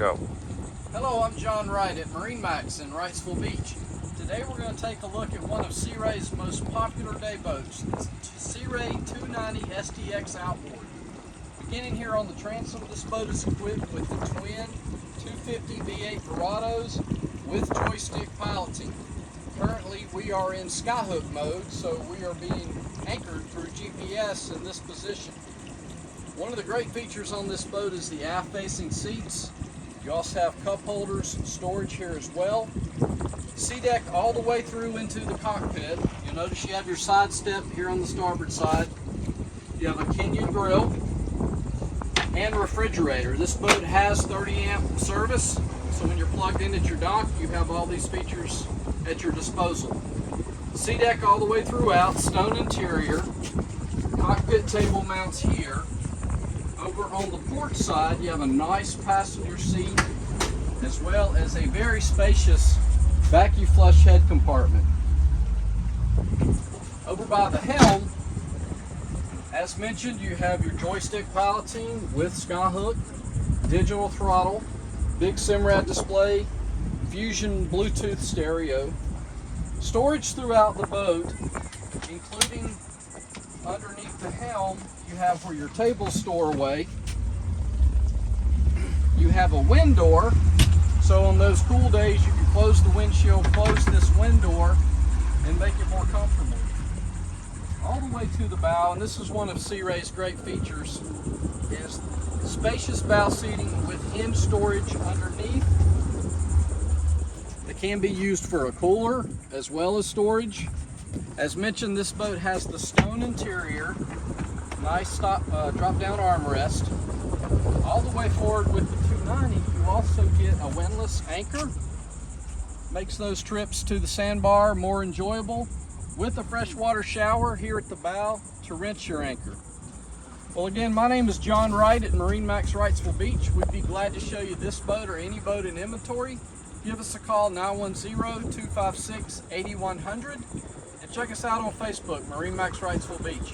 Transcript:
Go. Hello, I'm John Wright at MarineMax in Wrightsville Beach. Today we're going to take a look at one of Sea Ray's most popular day boats, the Sea Ray 290 SDX Outboard. Beginning here on the transom, this boat is equipped with the twin 250 V8 Verados with joystick piloting. Currently we are in skyhook mode, so we are being anchored through GPS in this position. One of the great features on this boat is the aft-facing seats. You also have cup holders, storage here as well. Sea deck all the way through into the cockpit. You'll notice you have your side step here on the starboard side. You have a Kenyan grill and refrigerator. This boat has 30 amp service, so when you're plugged in at your dock, you have all these features at your disposal. Sea deck all the way throughout, stone interior, cockpit table mounts here. Over on the port side, you have a nice passenger seat, as well as a very spacious vacuum flush head compartment. Over by the helm, as mentioned, you have your joystick piloting with skyhook, digital throttle, big SIMRAD display, Fusion Bluetooth stereo, storage throughout the boat, including underneath the helm. You have for your table store away. You have a wind door, so on those cool days you can close the windshield, close this wind door, and make it more comfortable. All the way to the bow, and this is one of Sea Ray's great features, is spacious bow seating with hinge storage underneath. It can be used for a cooler as well as storage. As mentioned, this boat has the stone interior, nice drop-down armrest. All the way forward with the 290, you also get a windlass anchor. Makes those trips to the sandbar more enjoyable, with a freshwater shower here at the bow to rinse your anchor. Well, again, my name is John Wright at MarineMax Wrightsville Beach. We'd be glad to show you this boat or any boat in inventory. Give us a call, 910-256-8100. And check us out on Facebook, MarineMax Wrightsville Beach.